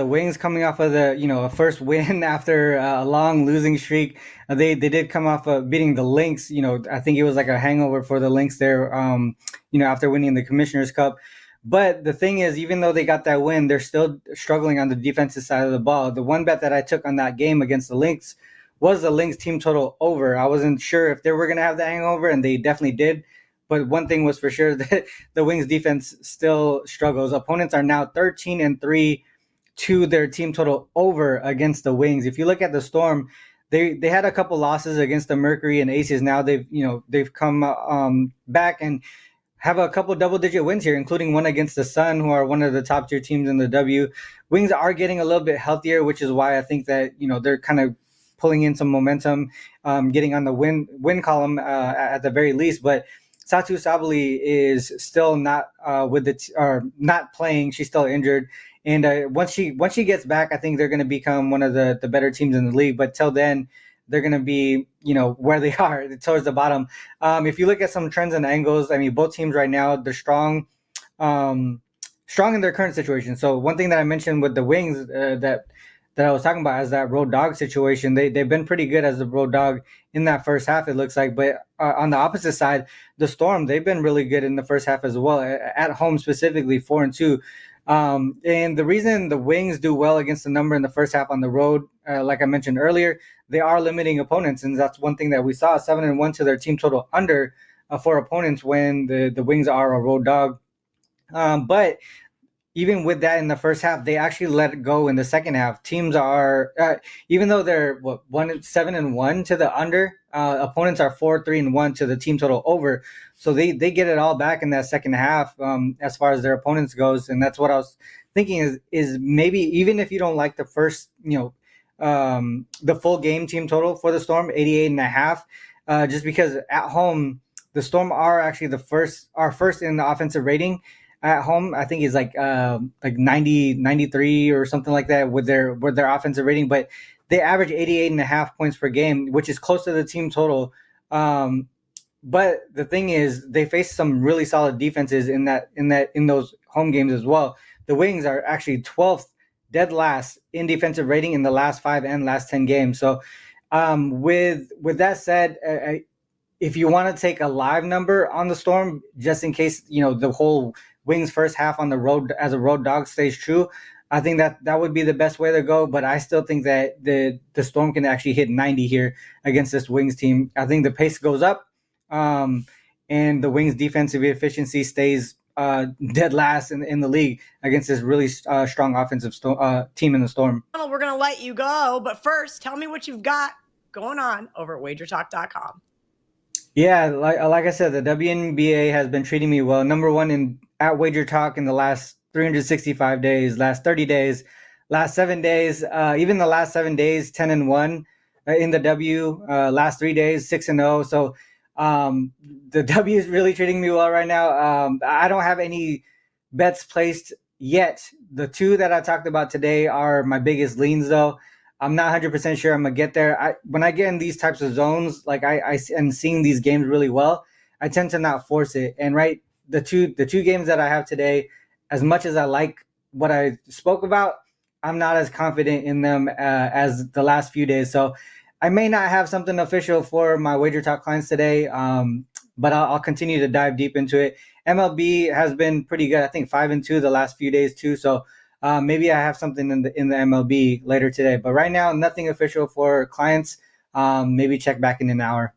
The Wings coming off of a first win after a long losing streak. They did come off of beating the Lynx. I think it was like a hangover for the Lynx there. After winning the Commissioner's Cup. But the thing is, even though they got that win, they're still struggling on the defensive side of the ball. The one bet that I took on that game against the Lynx was the Lynx team total over. I wasn't sure if they were going to have the hangover, and they definitely did. But one thing was for sure that the Wings defense still struggles. Opponents are now 13-3 to their team total over against the Wings. If you look at the Storm, they had a couple losses against the Mercury and Aces. Now they've come back and have a couple double-digit wins here, including one against the Sun, who are one of the top-tier teams in the W. Wings are getting a little bit healthier, which is why I think that they're kind of pulling in some momentum, getting on the win column at the very least. But Satu Sabali is still not not playing. She's still injured. And once she gets back, I think they're going to become one of the better teams in the league. But till then, they're going to be, where they are towards the bottom. If you look at some trends and angles, I mean, both teams right now, they're strong in their current situation. So one thing that I mentioned with the Wings that I was talking about is that road dog situation. They've been pretty good as the road dog in that first half, it looks like. But on the opposite side, the Storm, they've been really good in the first half as well, at home specifically, 4-2. And the reason the Wings do well against the number in the first half on the road, like I mentioned earlier, they are limiting opponents. And that's one thing that we saw, 7-1 to their team total under for opponents when the Wings are a road dog. But even with that in the first half, they actually let it go in the second half. Teams are, even though they're 7-1 to the under, opponents are 4-3-1 to the team total over. So they get it all back in that second half as far as their opponents goes. And that's what I was thinking is maybe even if you don't like the first, the full game team total for the Storm, 88.5, just because at home, the Storm are actually first in the offensive rating. At home, I think is like 90, 93 or something like that with their offensive rating, but they average 88.5 points per game, which is close to the team total. But the thing is, they face some really solid defenses in those home games as well. The Wings are actually 12th, dead last in defensive rating in the last 5 and last 10 games. So, with that said, if you want to take a live number on the Storm, just in case the whole Wings first half on the road as a road dog stays true, I think that would be the best way to go. But I still think that the Storm can actually hit 90 here against this Wings team. I think the pace goes up, and the Wings defensive efficiency stays dead last in the league against this really strong offensive team in the Storm. We're going to let you go, but first, tell me what you've got going on over at wagertalk.com. Yeah, like I said, the WNBA has been treating me well. Number one at Wager Talk in the last 365 days, last 30 days, last 7 days, even the last 7 days, 10-1 in the W. Last 3 days, 6-0. So the W is really treating me well right now. I don't have any bets placed yet. The two that I talked about today are my biggest leans, though. I'm not 100% sure I'm going to get there. When I get in these types of zones, like I am seeing these games really well, I tend to not force it. And the two games that I have today, as much as I like what I spoke about, I'm not as confident in them as the last few days. So I may not have something official for my Wager Talk clients today, but I'll continue to dive deep into it. MLB has been pretty good. I think 5-2 the last few days too. So maybe I have something in the MLB later today. But right now, nothing official for clients. Maybe check back in an hour.